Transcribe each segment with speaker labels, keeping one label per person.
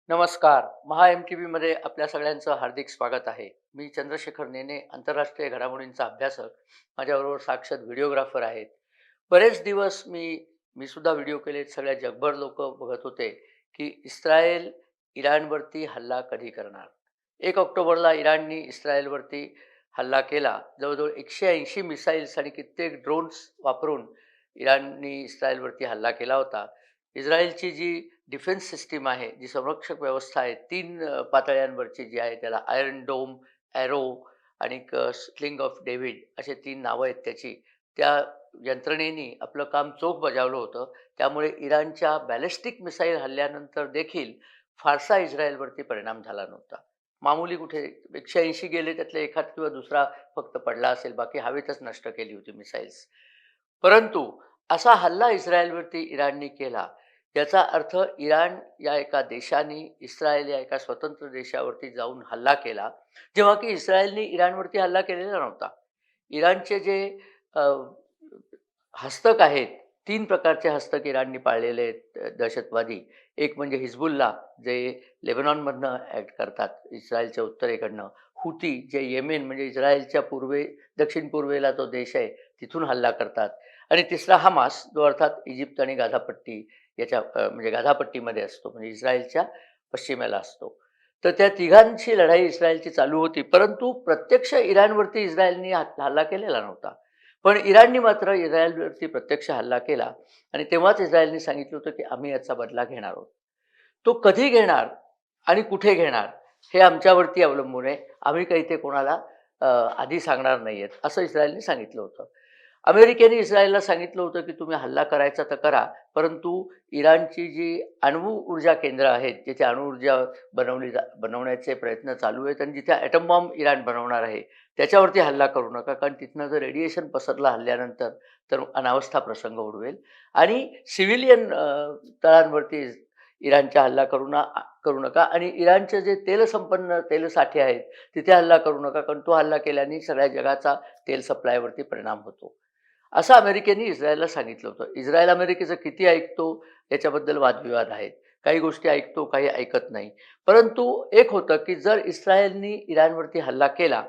Speaker 1: नमस्कार. महा MTVमध्ये आपल्या सगळ्यांचं हार्दिक स्वागत आहे. मी चंद्रशेखर नेने, आंतरराष्ट्रीय घडामोडींचा अभ्यासक. माझ्याबरोबर साक्षात व्हिडिओग्राफर आहेत. बरेच दिवस मी सुद्धा व्हिडिओ केलेत. सगळ्या जगभर लोकं बघत होते, की इस्रायल इराणवरती हल्ला कधी करणार? 1 ऑक्टोबरला इराणनी इस्रायलवरती हल्ला केला. जवळ-जवळ 180 मिसाईल्स आणि कित्येक ड्रोन्स वापरून इराणनी इस्रायलवरती हल्ला केला होता. इस्रायलची जी डिफेन्स सिस्टीम आहे, जी संरक्षक व्यवस्था आहे, 3 पातळ्यांवरची जी आहे, त्याला आयर्न डोम, एरो आणि स्लिंग ऑफ डेव्हिड असे 3 नावं आहेत त्याची. त्या यंत्रणेनी आपलं काम चोख बजावलं होतं. त्यामुळे इराणच्या बॅलिस्टिक मिसाईल हल्ल्यानंतर देखील फारसा इस्रायलवरती परिणाम झाला नव्हता. मामूली कुठे 180 गेले, त्यातले एखाद किंवा दुसरा फक्त पडला असेल, बाकी हवेतच नष्ट केली होती मिसाईल्स. परंतु असा हल्ला इस्रायलवरती इराणनी केला, याचा अर्थ इराण या एका देशाने इस्रायल या एका स्वतंत्र देशावरती जाऊन हल्ला केला, जेव्हा की इस्रायलने इराणवरती हल्ला केलेला नव्हता. इराणचे जे अ, हस्तक आहेत, 3 प्रकारचे हस्तक इराणनी पाळलेले आहेत दहशतवादी. एक म्हणजे हिजबुल्ला, जे लेबनॉनमधनं ॲक्ट करतात, इस्रायलच्या उत्तरेकडनं. हुती, जे येमेन म्हणजे इस्रायलच्या दक्षिण पूर्वेला तो देश आहे, तिथून हल्ला करतात. आणि तिसरा हमास, जो अर्थात इजिप्त आणि गाझापट्टी म्हणजे गाझापट्टीमध्ये असतो, म्हणजे इस्रायलच्या पश्चिमेला असतो. तर त्या तिघांची लढाई इस्रायलची चालू होती, परंतु प्रत्यक्ष इराणवरती इस्रायलनी हल्ला केलेला नव्हता. पण इराणनी मात्र इस्रायलवरती प्रत्यक्ष हल्ला केला आणि तेव्हाच इस्रायलने सांगितलं होतं, की आम्ही याचा बदला घेणार आहोत. तो कधी घेणार आणि कुठे घेणार हे आमच्यावरती अवलंबून आहे. आम्ही काही ते कोणाला आधी सांगणार नाही आहेत, असं इस्रायलने सांगितलं होतं. अमेरिकेने इस्रायलला सांगितलं होतं, की तुम्ही हल्ला करायचा तर करा, परंतु इराणची जी अणुऊर्जा केंद्र आहेत, जिथे अणुऊर्जा बनवण्याचे प्रयत्न चालू आहेत आणि जिथे ॲटम बॉम्ब इराण बनवणार आहे, त्याच्यावरती हल्ला करू नका. कारण तिथनं जर रेडिएशन पसरलं हल्ल्यानंतर, तर अनावस्था प्रसंग ओढवेल आणि सिव्हिलियन तळांवरती इराणचा हल्ला करू नका आणि इराणचे जे तेलसंपन्न तेलसाठे आहेत, तिथे हल्ला करू नका. कारण तो हल्ला केल्याने सगळ्या जगाचा तेल सप्लायवरती परिणाम होतो. असं अमेरिकेने इस्रायलला सांगितलं होतं. इस्रायल अमेरिकेचं किती ऐकतो याच्याबद्दल वादविवाद आहेत. काही गोष्टी ऐकतो, काही ऐकत नाही. परंतु एक होतं, की जर इस्रायलनी इराणवरती हल्ला केला,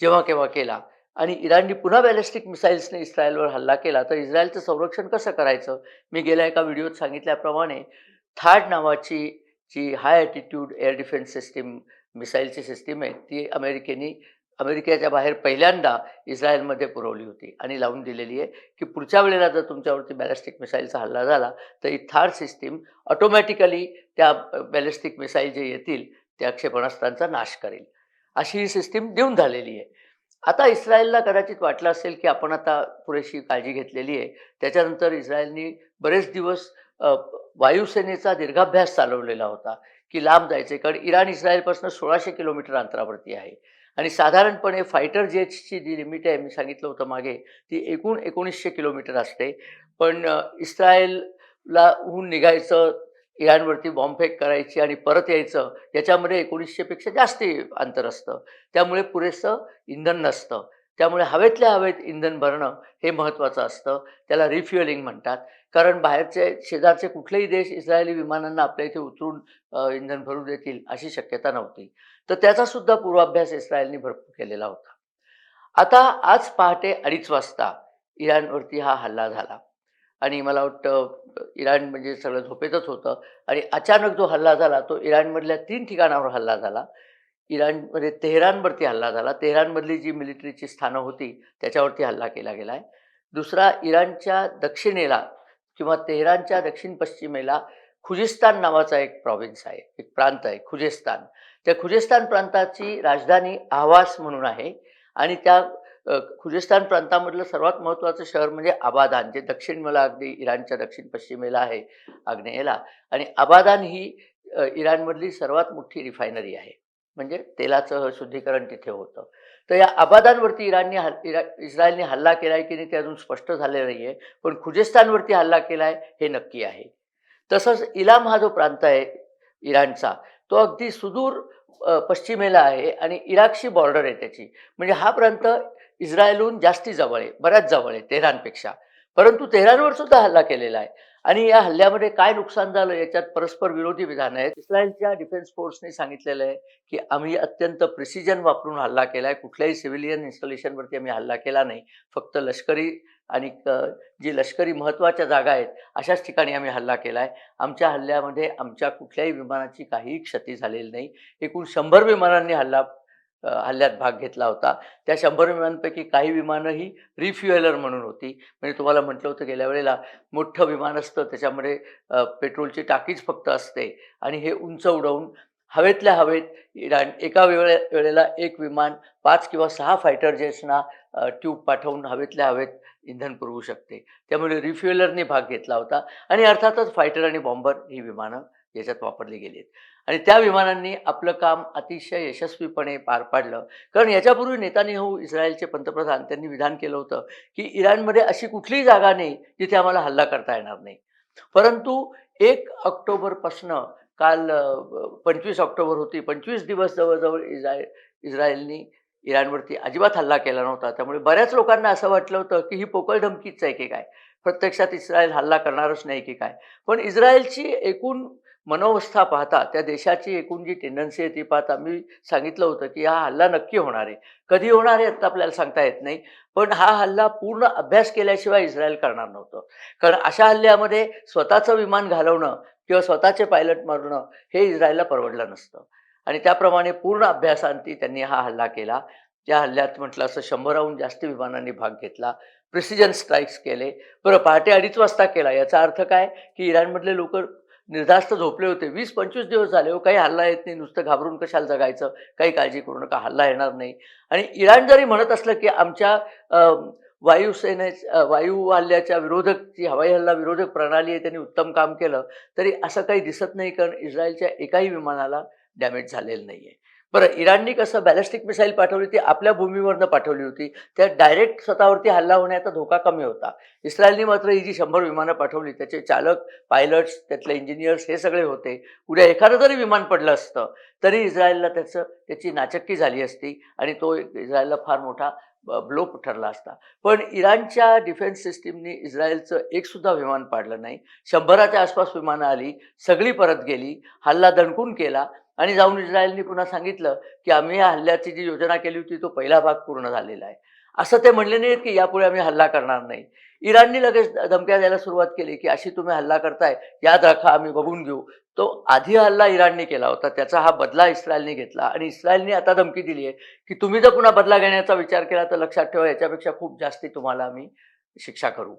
Speaker 1: जेव्हा-केव्हा केला आणि इराणनी पुन्हा बॅलिस्टिक मिसाईल्सने इस्रायलवर हल्ला केला, तर इस्रायलचं संरक्षण कसं करायचं? मी गेल्या एका व्हिडिओत सांगितल्याप्रमाणे थाड नावाची जी high altitude air defence system मिसाईलची सिस्टीम आहे, ती अमेरिकेच्या बाहेर पहिल्यांदा इस्रायलमध्ये पुरवली होती आणि लावून दिलेली आहे, की पुढच्या वेळेला जर तुमच्यावरती बॅलिस्टिक मिसाईलचा हल्ला झाला, तर ही थाड सिस्टीम ऑटोमॅटिकली त्या बॅलिस्टिक मिसाईल जे येतील, त्या क्षेपणास्त्रांचा नाश करेल. अशी ही सिस्टीम देऊन झालेली आहे. आता इस्रायलला कदाचित वाटलं असेल, की आपण आता पुरेशी काळजी घेतलेली आहे. त्याच्यानंतर इस्रायलनी बरेच दिवस वायुसेनेचा दीर्घाभ्यास चालवलेला होता, की लांब जायचं कारण इराण इस्रायलपासून 1600 किलोमीटर अंतरावरती आहे आणि साधारणपणे फायटर जेट्सची जी लिमिट आहे, मी सांगितलं होतं मागे, ती एकूण 1900 किलोमीटर असते. पण इस्रायलला हून निघायचं, इराणवरती बॉम्बफेक करायची आणि परत यायचं, याच्यामध्ये 1900 पेक्षा जास्ती अंतर असतं. त्यामुळे पुरेसं इंधन नसतं. त्यामुळे हवेतल्या हवेत इंधन भरणं हे महत्त्वाचं असतं. त्याला रिफ्युएलिंग म्हणतात. कारण बाहेरचे शेजारचे कुठलेही देश इस्रायली विमानांना आपल्या इथे उतरून इंधन भरू देतील अशी शक्यता नव्हती. तर त्याचासुद्धा पूर्वाभ्यास इस्रायलने भरपूर केलेला होता. आता आज पहाटे 2:30 वाजता इराणवरती हा हल्ला झाला आणि मला वाटतं इराण म्हणजे सगळं झोपेतच होतं आणि अचानक जो हल्ला झाला तो इराणमधल्या 3 ठिकाणावर हल्ला झाला. इराणमध्ये तेहरानवरती हल्ला झाला. तेहरानमधली जी मिलिटरीची स्थानं होती त्याच्यावरती हल्ला केला गेला आहे. दुसरा इराणच्या दक्षिणेला किंवा तेहरानच्या दक्षिण पश्चिमेला खुजिस्तान नावाचा एक प्रॉव्हिन्स आहे, एक प्रांत आहे खुजेस्तान. त्या खुजेस्तान प्रांताची राजधानी आवास म्हणून आहे आणि त्या खुजेस्तान प्रांतामधलं सर्वात महत्त्वाचं शहर म्हणजे आबादान, जे दक्षिणेला अगदी इराणच्या दक्षिण पश्चिमेला आहे आग्नेयेला आणि आबादान ही इराणमधली सर्वात मोठी रिफायनरी आहे. म्हणजे तेलाचं शुद्धीकरण तिथे होतं. तर या आबादांवरती इस्रायलने हल्ला केला आहे की नाही ते अजून स्पष्ट झालेलं नाही आहे. पण खुजेस्तानवरती हल्ला केला आहे हे नक्की आहे. तसंच इलाम हा जो प्रांत आहे इराणचा, तो अगदी सुदूर पश्चिमेला आहे आणि इराकशी बॉर्डर आहे त्याची. म्हणजे हा प्रांत इस्रायलहून जास्ती जवळ आहे, बऱ्याच जवळ आहे तेहरानपेक्षा. परंतु तेहरानवर सुद्धा हल्ला केलेला आहे. आणि या हल्ल्यामध्ये काय नुकसान झालं याच्यात परस्पर विरोधी विधान आहेत. इस्रायलच्या डिफेन्स फोर्सने सांगितलेलं आहे, की आम्ही अत्यंत प्रिसिजन वापरून हल्ला केलाय. कुठल्याही सिव्हिलियन इन्स्टॉलेशनवरती आम्ही हल्ला केला नाही. फक्त लष्करी आणि जी लष्करी महत्त्वाच्या जागा आहेत, अशाच ठिकाणी आम्ही हल्ला केलाय. आमच्या हल्ल्यामध्ये आमच्या कुठल्याही विमानाची काहीही क्षती झालेली नाही. एकूण 100 विमानांनी हल्ल्यात भाग घेतला होता. त्या 100 विमानांपैकी काही विमानं ही रिफ्युएलर म्हणून होती. म्हणजे तुम्हाला म्हटलं होतं गेल्या वेळेला मोठं विमान असतं त्याच्यामध्ये पेट्रोलची टाकीच फक्त असते आणि हे उंच उडवून हवेतल्या हवेत इराण एका वेळेला एक विमान 5 किंवा 6 फायटर जेट्सना ट्यूब पाठवून हवेतल्या हवेत इंधन पुरवू शकते. त्यामुळे रिफ्युएलरनी भाग घेतला होता आणि अर्थातच फायटर आणि बॉम्बर ही विमानं याच्यात वापरली गेली आहेत. आणि त्या विमानांनी आपलं काम अतिशय यशस्वीपणे पार पाडलं. कारण याच्यापूर्वी नेतान्याहू इस्रायलचे पंतप्रधान त्यांनी विधान केलं होतं, की इराणमध्ये अशी कुठलीही जागा नाही जिथे आम्हाला हल्ला करता येणार नाही. परंतु 1 ऑक्टोबरपासनं काल 25 ऑक्टोबर होती. 25 दिवस जवळ-जवळ इस्रायलनी इराणवरती अजिबात हल्ला केला नव्हता. त्यामुळे बऱ्याच लोकांना असं वाटलं होतं, की ही पोकळ धमकीच आहे की काय? प्रत्यक्षात इस्रायल हल्ला करणारच नाही की काय? पण इस्रायलची एकूण मनोवस्था पाहता, त्या देशाची एकूण जी टेंडन्सी आहे ती पाहता मी सांगितलं होतं, की हा हल्ला नक्की होणार आहे. कधी होणार आहे आता आपल्याला सांगता येत नाही. पण हा हल्ला पूर्ण अभ्यास केल्याशिवाय इस्रायल करणार नव्हतं. कारण अशा हल्ल्यामध्ये स्वतःचं विमान घालवणं किंवा स्वतःचे पायलट मारणं हे इस्रायलला परवडलं नसतं. आणि त्याप्रमाणे पूर्ण अभ्यासाअंती त्यांनी हा हल्ला केला. त्या हल्ल्यात म्हटलं असं 100हून जास्त विमानांनी भाग घेतला. प्रिसिजन स्ट्राईक्स केले. बरं पहाटे 2:30 वाजता केला. याचा अर्थ काय, की इराणमधले लोकं निर्धास्त झोपले होते. 20-25 दिवस झाले हो, काही हल्ला येत नाही. नुसतं घाबरून कशाला जगायचं? काही काळजी करू नका, हल्ला येणार नाही. आणि इराण जरी म्हणत असलं, की आमच्या वायू हल्ल्याच्या विरोधक जी हवाई हल्ला विरोधक प्रणाली आहे त्यांनी उत्तम काम केलं, तरी असं काही दिसत नाही कारण इस्रायलच्या एकाही विमानाला डॅमेज झालेलं नाहीये. बरं इराणनी कसं बॅलिस्टिक मिसाईल पाठवली ती आपल्या भूमीवरनं पाठवली होती. त्यात डायरेक्ट स्वतःवरती हल्ला होण्याचा धोका कमी होता. इस्रायलने मात्र ही जी 100 विमानं पाठवली त्याचे चालक, पायलट्स, त्यातले इंजिनियर्स हे सगळे होते. उद्या एखादं जरी विमान पडलं असतं, तरी इस्रायलला त्याची नाचक्की झाली असती आणि तो इस्रायलला फार मोठा ब्लो ठरला असता. पण इराणच्या डिफेन्स सिस्टीमनी इस्रायलचं एकसुद्धा विमान पाडलं नाही. 100च्या आसपास विमानं आली, सगळी परत गेली, हल्ला दणकून केला आणि जाऊन इस्रायलनी पुन्हा सांगितलं, की आम्ही या हल्ल्याची जी योजना केली होती तो पहिला भाग पूर्ण झालेला आहे. असं ते म्हणले नाहीत, की यापुढे आम्ही हल्ला करणार नाही. इराणनी लगेच धमक्या द्यायला सुरुवात केली, की अशी तुम्ही हल्ला करताय, याद राखा आम्ही बघून घेऊ. तो आधी हल्ला इराणने केला होता, त्याचा हा बदला इस्रायलने घेतला आणि इस्रायलने आता धमकी दिली आहे, की तुम्ही जर पुन्हा बदला घेण्याचा विचार केला तर लक्षात ठेवा याच्यापेक्षा खूप जास्ती तुम्हाला आम्ही शिक्षा करू.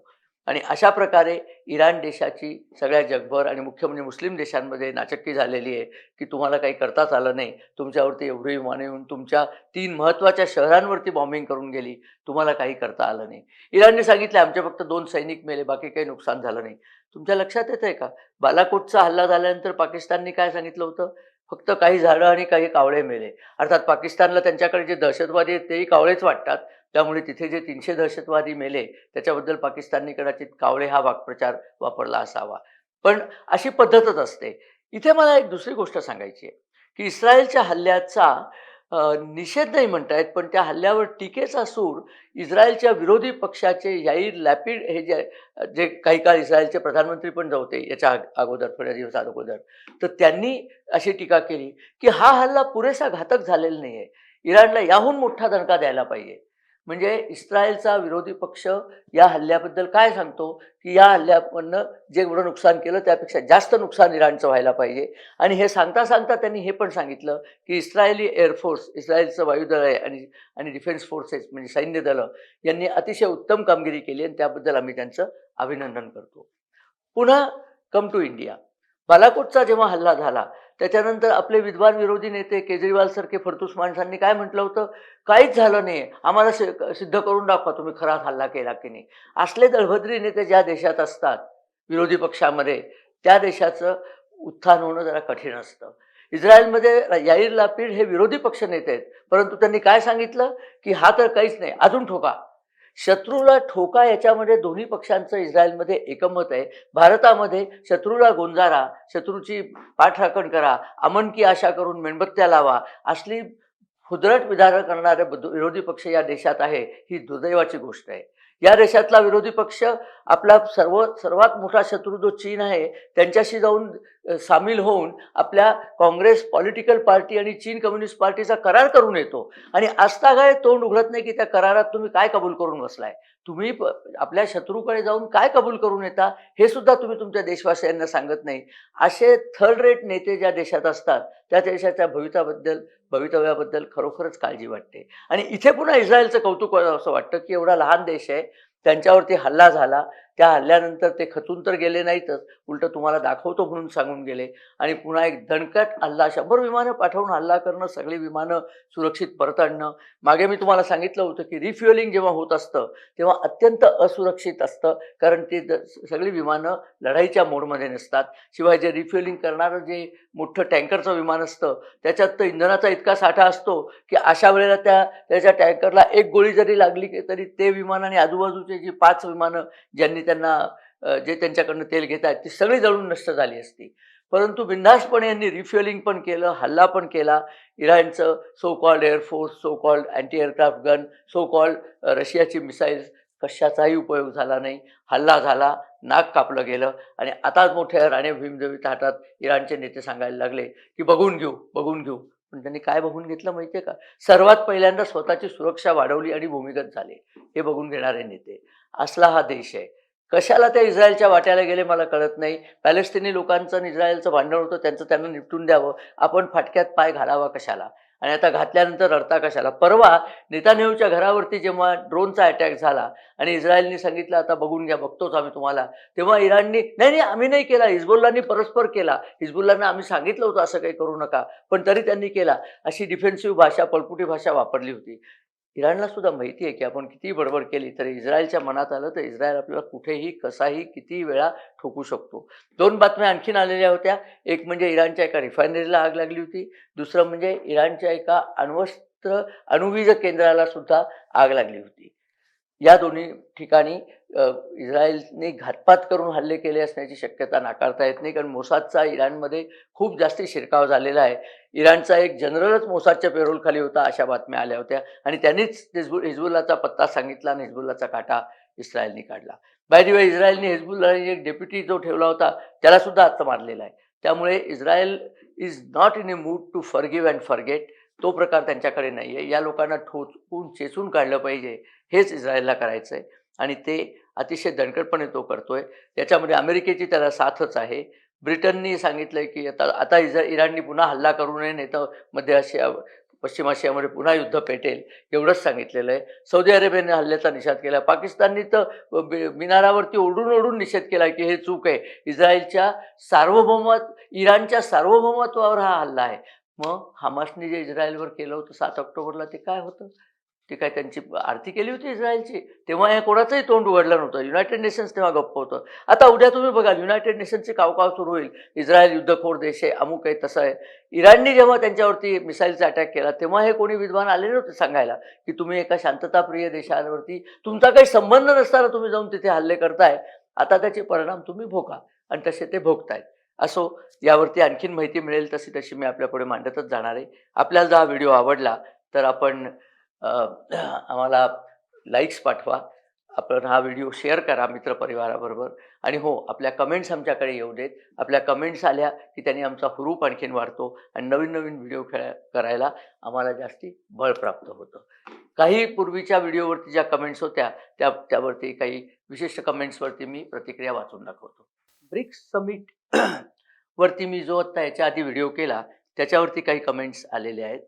Speaker 1: आणि अशा प्रकारे इराण देशाची सगळ्या जगभर आणि मुख्य म्हणजे मुस्लिम देशांमध्ये नाचक्की झालेली आहे, की तुम्हाला काही करताच आलं नाही. तुमच्यावरती एवढी विमानं येऊन तुमच्या 3 महत्त्वाच्या शहरांवरती बॉम्बिंग करून गेली. तुम्हाला काही करता आलं नाही. इराणने सांगितलं आमचे फक्त 2 सैनिक मेले, बाकी काही नुकसान झालं नाही. तुमच्या लक्षात येतंय का? बालाकोटचा हल्ला झाल्यानंतर पाकिस्तानने काय सांगितलं होतं? फक्त काही झाडं आणि काही कावळे मेले. अर्थात पाकिस्तानला त्यांच्याकडे जे दहशतवादी आहेत तेही कावळेच वाटतात. त्यामुळे तिथे जे 300 दहशतवादी मेले त्याच्याबद्दल पाकिस्तानने कदाचित कावळे हा वाक्प्रचार वापरला असावा. पण अशी पद्धतच असते. इथे मला एक दुसरी गोष्ट सांगायची आहे, की इस्रायलच्या हल्ल्याचा निषेध नाही म्हणता येत, पण त्या हल्ल्यावर टीकेचा सूर इस्रायलच्या विरोधी पक्षाचे याईर लॅपिड हे जे जे काही काळ इस्रायलचे प्रधानमंत्री पण होते याच्या अगोदर थोड्या दिवस अगोदर. तर त्यांनी अशी टीका केली, की हा हल्ला पुरेसा घातक झालेला नाहीये. इराणला याहून मोठा दणका द्यायला पाहिजे. म्हणजे इस्रायलचा विरोधी पक्ष या हल्ल्याबद्दल काय सांगतो, की या हल्ल्यामधनं जे एवढं नुकसान केलं त्यापेक्षा जास्त नुकसान इराणचं व्हायला पाहिजे. आणि हे सांगता-सांगता त्यांनी हे पण सांगितलं, की इस्रायली एअरफोर्स, इस्रायलचं वायुदळ आहे आणि आणि डिफेन्स फोर्सेस म्हणजे सैन्य दलं यांनी अतिशय उत्तम कामगिरी केली आणि त्याबद्दल आम्ही त्यांचं अभिनंदन करतो. पुन्हा कम टू इंडिया. बालाकोटचा जेव्हा हल्ला झाला, त्याच्यानंतर आपले विद्वान विरोधी नेते केजरीवालसारखे फडतूस माणसांनी काय म्हटलं होतं, "काहीच झालं नाही. आम्हाला सिद्ध करून दाखवा तुम्ही खरा हल्ला केला की नाही." असले दळभद्री नेते ज्या देशात असतात, विरोधी पक्षामध्ये, त्या देशाचं उत्थान होणं जरा कठीण असतं. इस्रायलमध्ये याईर लापिड हे विरोधी पक्ष नेते आहेत, परंतु त्यांनी काय सांगितलं, की "हा तर काहीच नाही, अजून ठोका." शत्रूला ठोका याच्यामध्ये दोन्ही पक्षांचं इस्रायलमध्ये एकमत आहे. भारतामध्ये शत्रूला गोंजारा, शत्रूची पाठराखण करा, अमन की आशा करून मेणबत्त्या लावा, असली हुदरट विधानं करणारे विरोधी पक्ष या देशात आहे, ही दुर्दैवाची गोष्ट आहे. या देशातला विरोधी पक्ष आपला सर्वात मोठा शत्रू जो चीन आहे त्यांच्याशी जाऊन सामील होऊन आपल्या काँग्रेस पॉलिटिकल पार्टी आणि चीन कम्युनिस्ट पार्टीचा करार करून येतो आणि आजतागायत तोंड उघडत नाही की त्या करारात तुम्ही काय कबूल करून बसलाय. तुम्ही आपल्या शत्रूकडे जाऊन काय कबूल करून येता हे सुद्धा तुम्ही तुमच्या देशवासियांना सांगत नाही. असे थर्ड रेट नेते ज्या देशात असतात त्या देशाच्या भवितव्याबद्दल खरोखरच काळजी वाटते. आणि इथे पुन्हा इस्रायलचं कौतुक असं वाटतं की एवढा लहान देश आहे, त्यांच्यावरती हल्ला झाला, त्या हल्ल्यानंतर ते खचून तर गेले नाहीतच, उलटं तुम्हाला दाखवतो म्हणून सांगून गेले आणि पुन्हा एक दणकट हल्ला, 100 विमानं पाठवून हल्ला करणं, सगळी विमानं सुरक्षित परत आणणं. मागे मी तुम्हाला सांगितलं होतं की रिफ्युएलिंग जेव्हा होत असतं तेव्हा अत्यंत असुरक्षित असतं, कारण ते सगळी विमानं लढाईच्या मोडमध्ये नसतात. शिवाय जे रिफ्युएलिंग करणारं जे मोठं टँकरचं विमान असतं त्याच्यात तर इंधनाचा इतका साठा असतो की अशा वेळेला त्याच्या टँकरला एक गोळी जरी लागली तरी ते विमान आणि आजूबाजूचे जी 5 विमानं ज्यांनी त्यांना जे त्यांच्याकडनं तेल घेत आहेत ती सगळी जळून नष्ट झाली असती. परंतु बिनधास्तपणे यांनी रिफ्युएलिंग पण केलं, हल्ला पण केला. इराणचं so called air force, so called anti aircraft gun, so called रशियाची मिसाईल्स, कशाचाही उपयोग झाला नाही. हल्ला झाला, नाक कापलं गेलं आणि आता मोठ्या राणे भीमदेवी थाटात इराणचे नेते सांगायला लागले की बघून घेऊ, बघून घेऊ. पण त्यांनी काय बघून घेतलं माहिती आहे का? सर्वात पहिल्यांदा स्वतःची सुरक्षा वाढवली आणि भूमिगत झाले. हे बघून घेणारे नेते. असला हा देश आहे. कशाला ते इस्रायलच्या वाट्याला गेले मला कळत नाही. पॅलेस्टिनी लोकांचं आणि इस्रायलचं भांडण होतं, त्यांचं त्यांना निपटून द्यावं. आपण फाटक्यात पाय घालावा कशाला? आणि आता घातल्यानंतर रडता कशाला? परवा नेतान्याहूच्या घरावरती जेव्हा ड्रोनचा अटॅक झाला आणि इस्रायलने सांगितलं आता बघून घ्या, बघतोच आम्ही तुम्हाला. तेव्हा इराणनी नाही, नाही आम्ही नाही केला, हिजबुल्लाहनी परस्पर केला. हिजबुल्लाहना आम्ही सांगितलं होतं असं काही करू नका, पण तरी त्यांनी केला. अशी डिफेन्सिव्ह भाषा, पळपुटी भाषा वापरली होती. इराणला सुद्धा माहिती आहे की आपण कितीही बडबड केली तरी इस्रायलच्या मनात आलं तर इस्रायल आपल्याला कुठेही, कसाही, कितीही वेळा ठोकू शकतो. 2 बातम्या आणखीन आलेल्या होत्या. एक म्हणजे इराणच्या एका रिफायनरीला आग लागली होती. दुसरं म्हणजे इराणच्या एका अणुवीज केंद्राला सुद्धा आग लागली होती. या दोन्ही ठिकाणी इस्रायलने घातपात करून हल्ले केले असण्याची शक्यता नाकारता येत नाही, कारण मोसादचा इराणमध्ये खूप जास्ती शिरकाव झालेला आहे. इराणचा एक जनरलच मोसादच्या पेरोलखाली होता, अशा बातम्या आल्या होत्या आणि त्यांनीच हिजबुल्लाचा पत्ता सांगितला आणि हिजबुल्लाचा काटा इस्रायलने काढला. बाय द वे इस्रायलने हिजबुल्लाहने एक डेप्युटी जो ठेवला होता त्याला सुद्धा आत्ता मारलेला आहे. त्यामुळे Israel is not in a mood to forgive and forget. तो प्रकार त्यांच्याकडे नाही आहे. या लोकांना ठोचून चेचून काढलं पाहिजे, हेच इस्रायलला करायचं आहे आणि ते अतिशय दणकटपणे तो करतोय. त्याच्यामध्ये अमेरिकेची त्याला साथच आहे. ब्रिटननी सांगितलंय की आता आता इराणनी पुन्हा हल्ला करू नये, नाही तर मध्य आशिया, पश्चिम आशियामध्ये पुन्हा युद्ध पेटेल, एवढंच सांगितलेलं आहे. सौदी अरेबियाने हल्ल्याचा निषेध केला. पाकिस्ताननी तर मिनारावरती ओरडून ओरडून निषेध केला की हे चूक आहे. इस्रायलच्या इराणच्या सार्वभौमत्वावर हा हल्ला आहे. मग हमासने जे इस्रायलवर केलं होतं 7 ऑक्टोबरला ते काय होतं? ते काय त्यांची आरती केली होती इस्रायलची? तेव्हा या कोणाचंही तोंड उघडलं नव्हतं. युनायटेड नेशन्स तेव्हा गप्प होतं. आता उद्या तुम्ही बघा युनायटेड नेशन्सची कावकाव सुरू होईल. इस्रायल युद्धखोर देश आहे, अमुक आहे, तसं आहे. इराणनी जेव्हा त्यांच्यावरती मिसाईलचा अटॅक केला तेव्हा हे कोणी विद्वान आले नव्हते सांगायला की तुम्ही एका शांतताप्रिय देशावरती तुमचा काही संबंध नसताना तुम्ही जाऊन तिथे हल्ले करताय. आता त्याचे परिणाम तुम्ही भोगा आणि तसे ते भोगतायत. असो, यावरती आणखीन माहिती मिळेल तशी तशी मी आपल्यापुढे मांडतच जाणार आहे. आपल्याला जर हा व्हिडिओ आवडला तर आपण आम्हाला लाईक्स पाठवा. आपण हा व्हिडिओ शेअर करा मित्रपरिवाराबरोबर आणि हो, आपल्या कमेंट्स आमच्याकडे येऊ देत. आपल्या कमेंट्स आल्या की त्यांनी आमचा हुरूप आणखीन वाढतो आणि नवीन-नवीन व्हिडिओ करायला आम्हाला जास्ती बळ प्राप्त होतं. काही पूर्वीच्या व्हिडिओवरती ज्या कमेंट्स होत्या त्यावरती काही विशिष्ट कमेंट्सवरती मी प्रतिक्रिया वाचून दाखवतो. ब्रिक्स समिट वरती मी जो आत्ता याच्या आधी व्हिडिओ केला त्याच्यावरती काही कमेंट्स आलेले आहेत.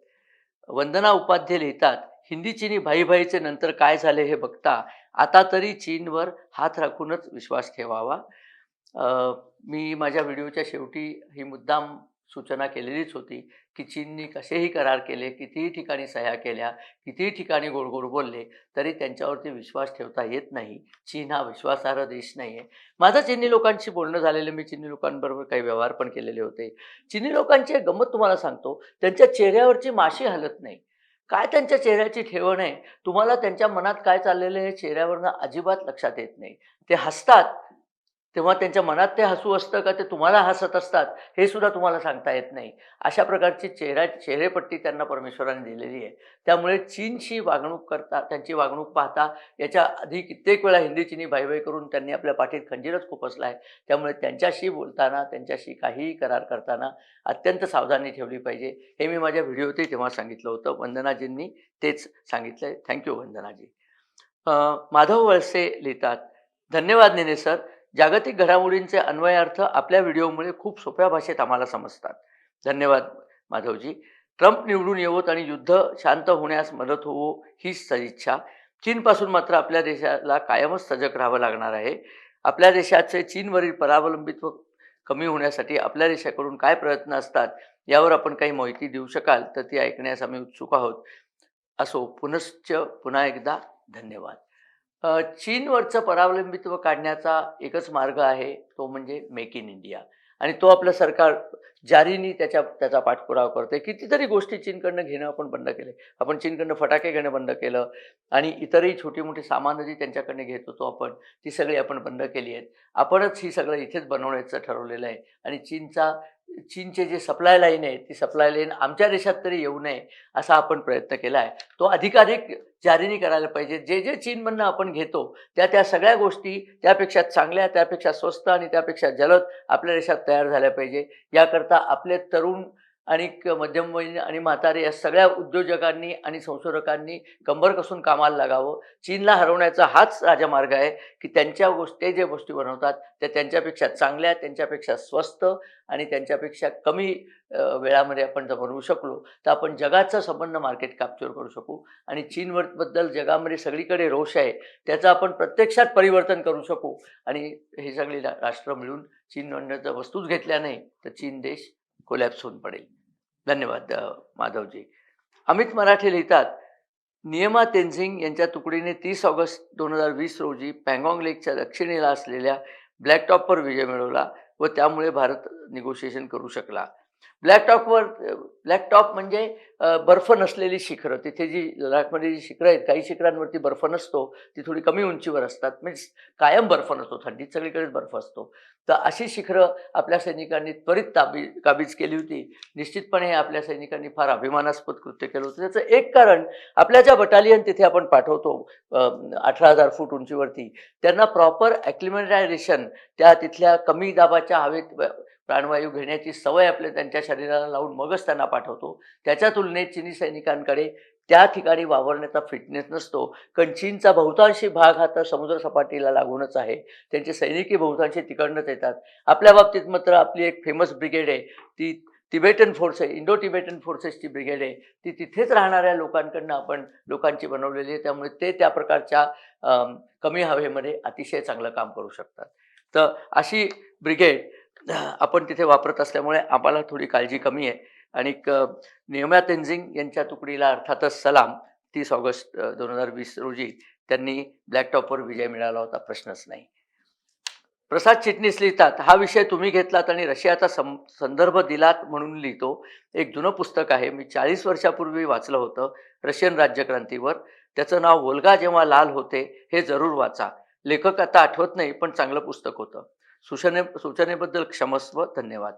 Speaker 1: वंदना उपाध्ये लिहितात, हिंदी चीनी भाईभाईचे नंतर काय झाले हे बघता आता तरी चीनवर हात राखूनच विश्वास ठेवावा. मी माझ्या व्हिडिओच्या शेवटी ही मुद्दाम सूचना केलेलीच होती की चीननी कसेही करार केले, कितीही ठिकाणी सह्या केल्या, कितीही ठिकाणी गोड गोड बोलले तरी त्यांच्यावरती विश्वास ठेवता येत नाही. चीन हा विश्वासार्ह देश नाही आहे. माझं चीनी लोकांशी बोलणं झालेलं, मी चीनी लोकांबरोबर काही व्यवहार पण केलेले होते. चीनी लोकांची एक गंमत तुम्हाला सांगतो, त्यांच्या चेहऱ्यावरची माशी हलत नाही. काय त्यांच्या चेहऱ्याची ठेवण आहे, तुम्हाला त्यांच्या मनात काय चाललेलं आहे चेहऱ्यावरनं अजिबात लक्षात येत नाही. ते हसतात तेव्हा त्यांच्या मनात ते हसू असतं का ते तुम्हाला हसत असतात हे सुद्धा तुम्हाला सांगता येत नाही. अशा प्रकारची चेहरेपट्टी त्यांना परमेश्वराने दिलेली आहे. त्यामुळे चीनशी वागणूक करता त्यांची वागणूक पाहता याच्या आधी कित्येक वेळा हिंदी चीनी भाईभाई करून त्यांनी आपल्या पाठीत खंजीरच खुपसला आहे. त्यामुळे त्यांच्याशी बोलताना, त्यांच्याशी काहीही करार करताना अत्यंत सावधानी ठेवली पाहिजे. हे मी माझ्या व्हिडिओतही तेव्हा सांगितलं होतं. वंदनाजींनी तेच सांगितलं आहे. थँक्यू वंदनाजी. माधव वळसे लिहितात, धन्यवाद नेने सर. जागतिक घडामोडींचे अन्वयार्थ आपल्या व्हिडिओमुळे खूप सोप्या भाषेत आम्हाला समजतात. धन्यवाद माधवजी. ट्रम्प निवडून येवोत आणि युद्ध शांत होण्यास मदत होवो हीच सदिच्छा. चीनपासून मात्र आपल्या देशाला कायमच सजग राहावं लागणार आहे. आपल्या देशाचे चीनवरील परावलंबित्व कमी होण्यासाठी आपल्या देशाकडून काय प्रयत्न असतात यावर आपण काही माहिती देऊ शकाल तर ती ऐकण्यास आम्ही उत्सुक आहोत. असो पुन्हा एकदा धन्यवाद. चीनवरचं परावलंबित्व काढण्याचा एकच मार्ग आहे, तो म्हणजे मेक इन इंडिया. आणि तो आपलं सरकार जारीने त्याचा पाठपुरावा करते. कितीतरी गोष्टी चीनकडनं घेणं आपण बंद केले. आपण चीनकडनं फटाके घेणं बंद केलं आणि इतरही छोटी-मोठी सामानं जी त्यांच्याकडनं घेत होतो आपण, ती सगळी आपण बंद केली आहेत. आपणच ही सगळं इथेच बनवण्याचं ठरवलेलं आहे आणि चीनचे जे सप्लाय लाईन आहे, ती सप्लाय लाईन आमच्या देशात तरी येऊ नये असा आपण प्रयत्न केला आहे. तो अधिकाधिक जारीने करायला पाहिजे. जे चीनमधनं आपण घेतो त्या सगळ्या गोष्टी त्यापेक्षा चांगल्या, त्यापेक्षा स्वस्त आणि त्यापेक्षा जलद आपल्या देशात तयार झाल्या पाहिजे. याकरता आपले तरुण आणि मध्यमवयीन आणि म्हातारे या सगळ्या उद्योजकांनी आणि संशोधकांनी कंबर कसून कामाला लागावं. चीनला हरवण्याचा हाच राजमार्ग आहे की ते जे गोष्टी बनवतात त्या त्यांच्यापेक्षा चांगल्या, त्यांच्यापेक्षा स्वस्त आणि त्यांच्यापेक्षा कमी वेळामध्ये आपण जर बनवू शकलो तर आपण जगाचं संपूर्ण मार्केट कॅप्चर करू शकू आणि चीनबद्दल जगामध्ये सगळीकडे रोष आहे त्याचं आपण प्रत्यक्षात परिवर्तन करू शकू आणि हे सगळी राष्ट्र मिळून चीनमधनं जर वस्तूच घेतल्या नाही तर चीन देश कोलॅप्स होऊन पडेल. धन्यवाद माधवजी. अमित मराठे लिहितात, नियमा तेनझिंग यांच्या तुकडीने 30 ऑगस्ट 2020 रोजी पँगॉंग लेकच्या दक्षिणेला असलेल्या ब्लॅकटॉपवर विजय मिळवला व त्यामुळे भारत निगोशिएशन करू शकला. ब्लॅकटॉप म्हणजे बर्फ नसलेली शिखरं. तिथे जी लडाखमध्ये जी शिखरं आहेत, काही शिखरांवरती बर्फ नसतो, ती थोडी कमी उंचीवर असतात. मीन्स कायम बर्फ नसतो, थंडीत सगळीकडेच बर्फ असतो. तर अशी शिखरं आपल्या सैनिकांनी त्वरित काबीज केली होती. निश्चितपणे आपल्या सैनिकांनी फार अभिमानास्पद कृत्य केलं होतं. त्याचं एक कारण, आपल्या ज्या बटालियन तिथे आपण पाठवतो 18,000 फूट उंचीवरती, त्यांना प्रॉपर ॲक्लिमेटायझेशन, त्या तिथल्या कमी दाबाच्या हवेत प्राणवायू घेण्याची सवय आपल्या त्यांच्या शरीराला लावून मगच त्यांना पाठवतो. त्याच्या तुलनेत चीनी सैनिकांकडे त्या ठिकाणी वावरण्याचा फिटनेस नसतो. कारण चीनचा बहुतांशी भाग हा तर समुद्रसपाटीला लागूनच आहे. त्यांचे सैनिकही बहुतांशी तिकडनंच येतात. आपल्या बाबतीत मात्र आपली एक फेमस ब्रिगेड आहे, ती तिबेटन फोर्स आहे, इंडो तिबेटन फोर्सेसची ब्रिगेड आहे. ती तिथेच राहणाऱ्या लोकांची बनवलेली आहे. त्यामुळे ते त्या प्रकारच्या कमी हवेमध्ये अतिशय चांगलं काम करू शकतात. तर अशी ब्रिगेड आपण तिथे वापरत असल्यामुळे आम्हाला थोडी काळजी कमी आहे. आणि नियमा तेनझिंग यांच्या तुकडीला अर्थातच सलाम. 30 ऑगस्ट 2020 रोजी त्यांनी ब्लॅकटॉपवर विजय मिळाला होता, प्रश्नच नाही. प्रसाद चिटणीस लिहितात, हा विषय तुम्ही घेतलात आणि रशियाचा संदर्भ दिलात म्हणून लिहितो. एक जुनं पुस्तक आहे, मी 40 वर्षापूर्वी वाचलं होतं, रशियन राज्यक्रांतीवर. त्याचं नाव वोल्गा जेव्हा लाल होते, हे जरूर वाचा. लेखक आता आठवत नाही, पण चांगलं पुस्तक होतं. सूचनेबद्दल क्षमस्व. धन्यवाद.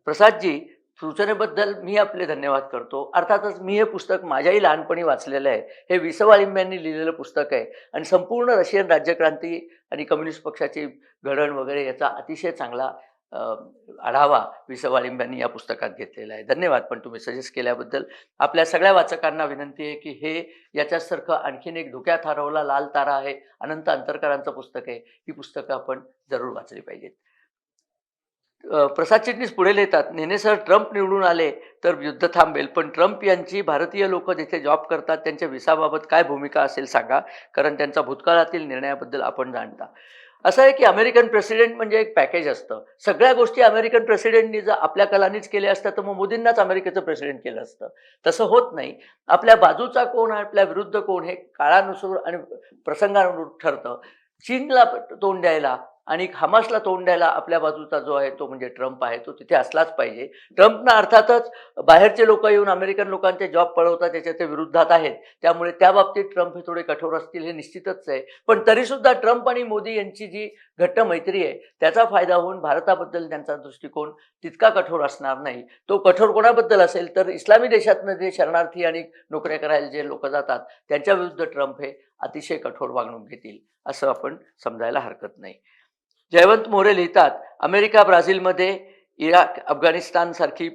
Speaker 1: प्रसादजी, सूचनेबद्दल मी आपले धन्यवाद करतो. अर्थातच मी हे पुस्तक माझ्याही लहानपणी वाचलेलं आहे. हे विसवाळिंब यांनी लिहिलेलं पुस्तक आहे आणि संपूर्ण रशियन राज्यक्रांती आणि कम्युनिस्ट पक्षाची घडण वगैरे याचा अतिशय चांगला आढावा विसवाळिंब यांनी या पुस्तकात घेतलेला आहे. धन्यवाद. पण तुम्ही सजेस्ट केल्याबद्दल आपल्या सगळ्या वाचकांना विनंती आहे की हे याच्यासारखं आणखीन एक धुक्यात हरवला लाल तारा आहे, अनंत अंतरकरांचं पुस्तक आहे. ही पुस्तकं आपण जरूर वाचली पाहिजेत. प्रसाद चिटणीस पुढे लिहितात, नेने सर, ट्रम्प निवडून आले तर युद्ध थांबेल, पण ट्रम्प यांची भारतीय लोक जिथे जॉब करतात त्यांच्या व्हिसाबाबत काय भूमिका असेल सांगा, कारण त्यांचा भूतकाळातील निर्णयाबद्दल आपण जाणता. असं आहे की अमेरिकन प्रेसिडेंट म्हणजे एक पॅकेज असतं. सगळ्या गोष्टी अमेरिकन प्रेसिडेंटनी जर आपल्या कलानीच केल्या असतात तर मग मोदींनाच अमेरिकेचं प्रेसिडेंट केलं असतं. तसं होत नाही. आपल्या बाजूचा कोण आणि आपल्या विरुद्ध कोण हे काळानुसार आणि प्रसंगानुरूप ठरतं. चीनला तोंड द्यायला आणि हमासला तोंड द्यायला आपल्या बाजूचा जो आहे तो म्हणजे ट्रम्प आहे, तो तिथे असलाच पाहिजे. ट्रम्पनं अर्थातच बाहेरचे लोकं येऊन अमेरिकन लोकांचे जॉब पळवतात त्याच्या ते विरोधात आहेत. त्यामुळे त्या बाबतीत ट्रम्प हे थोडे कठोर असतील हे निश्चितच आहे. पण तरीसुद्धा ट्रम्प आणि मोदी यांची जी घट्ट मैत्री आहे त्याचा फायदा होऊन भारताबद्दल त्यांचा दृष्टिकोन तितका कठोर असणार नाही. तो कठोर कोणाबद्दल असेल तर इस्लामी देशातनं जे शरणार्थी आणि नोकऱ्या करायला जे लोकं जातात त्यांच्या विरुद्ध ट्रम्प हे अतिशय कठोर वागणूक घेतील असं आपण समजायला हरकत नाही. जयवंत मोरे लिहितात, अमेरिका ब्राझीलमध्ये इराक अफगाणिस्तानसारखी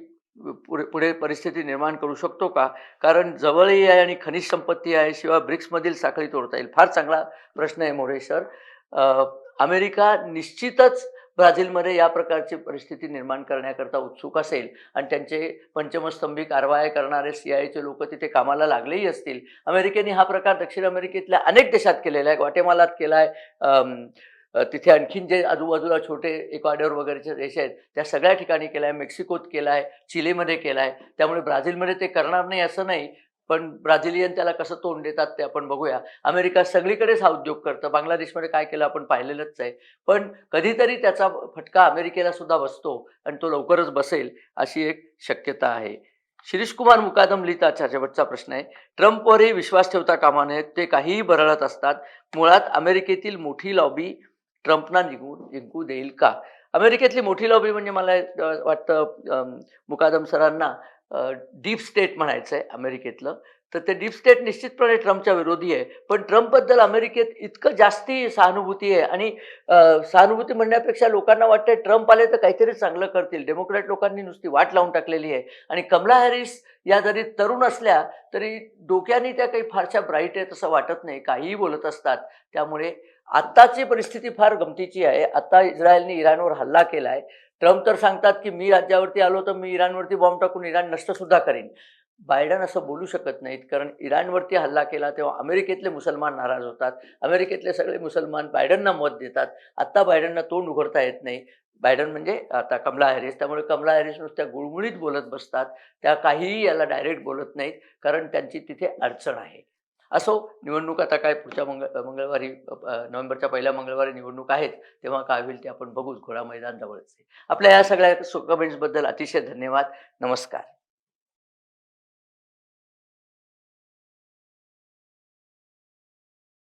Speaker 1: पुढे परिस्थिती निर्माण करू शकतो का? कारण जवळही आहे आणि खनिज संपत्ती आहे, शिवाय ब्रिक्समधील साखळी तोडता येईल. फार चांगला प्रश्न आहे मोरे सर. अमेरिका निश्चितच ब्राझीलमध्ये या प्रकारची परिस्थिती निर्माण करण्याकरता उत्सुक असेल आणि त्यांचे पंचमस्तंभी कारवाया करणारे CIA लोक तिथे कामाला लागलेही असतील. अमेरिकेने हा प्रकार दक्षिण अमेरिकेतल्या अनेक देशात केलेला आहे. ग्वाटेमालात केला आहे. तिथे आणखीन जे आजूबाजूला छोटे इक्वाडोर वगैरेचे देश आहेत त्या सगळ्या ठिकाणी केला आहे. मेक्सिकोत केला आहे, चिलीमध्ये केला आहे. त्यामुळे ब्राझीलमध्ये ते करणार नाही असं नाही. पण ब्राझिलियन त्याला कसं तोंड देतात ते आपण बघूया. अमेरिका सगळीकडेच हा उद्योग करतं. बांगलादेशमध्ये काय केलं आपण पाहिलेलंच आहे. पण कधीतरी त्याचा फटका अमेरिकेला सुद्धा बसतो आणि तो लवकरच बसेल अशी एक शक्यता आहे. शिरीष कुमार मुकादम लिहितात, शेवटचा प्रश्न आहे, ट्रम्पवरही विश्वास ठेवता कामा नये. ते काहीही बरळत असतात. मुळात अमेरिकेतील मोठी लॉबी ट्रम्पना जिंकू देईल का? अमेरिकेतली मोठी लॉबी म्हणजे मला वाटतं मुकादम सरांना डीप स्टेट म्हणायचं आहे अमेरिकेतलं. तर ते डीप स्टेट निश्चितपणे ट्रम्पच्या विरोधी आहे. पण ट्रम्पबद्दल अमेरिकेत इतकं जास्ती सहानुभूती आहे आणि सहानुभूती म्हणण्यापेक्षा लोकांना वाटतंय ट्रम्प आले तर काहीतरी चांगलं करतील. डेमोक्रॅट लोकांनी नुसती वाट लावून टाकलेली आहे आणि कमला हॅरिस या जरी तरुण असल्या तरी डोक्याने त्या काही फारशा ब्राईट आहेत असं वाटत नाही. काहीही बोलत असतात. त्यामुळे आत्ताची परिस्थिती फार गमतीची आहे. आता इस्रायलने इराणवर हल्ला केला आहे. ट्रम्प तर सांगतात की मी राज्यावरती आलो तर मी इराणवरती बॉम्ब टाकून इराण नष्ट सुद्धा करीन. बायडन असं बोलू शकत नाहीत, कारण इराणवरती हल्ला केला तेव्हा अमेरिकेतले मुसलमान नाराज होतात. अमेरिकेतले सगळे मुसलमान बायडनना मत देतात. आत्ता बायडनना तोंड उघडता येत नाही. बायडन म्हणजे आता कमला हॅरिस. त्यामुळे कमला हॅरिस नुसत्या गुळमुळीत बोलत बसतात. त्या काहीही याला डायरेक्ट बोलत नाहीत, कारण त्यांची तिथे अडचण आहे. असो, निवडणूक आता काय पुढच्या मंगळवारी नोव्हेंबरच्या पहिल्या मंगळवारी निवडणूक आहेत. तेव्हा काय होईल ते आपण बघूच. घोडा मैदान जवळच आहे. आपल्या या सगळ्या कमेंट्सबद्दल अतिशय धन्यवाद. नमस्कार.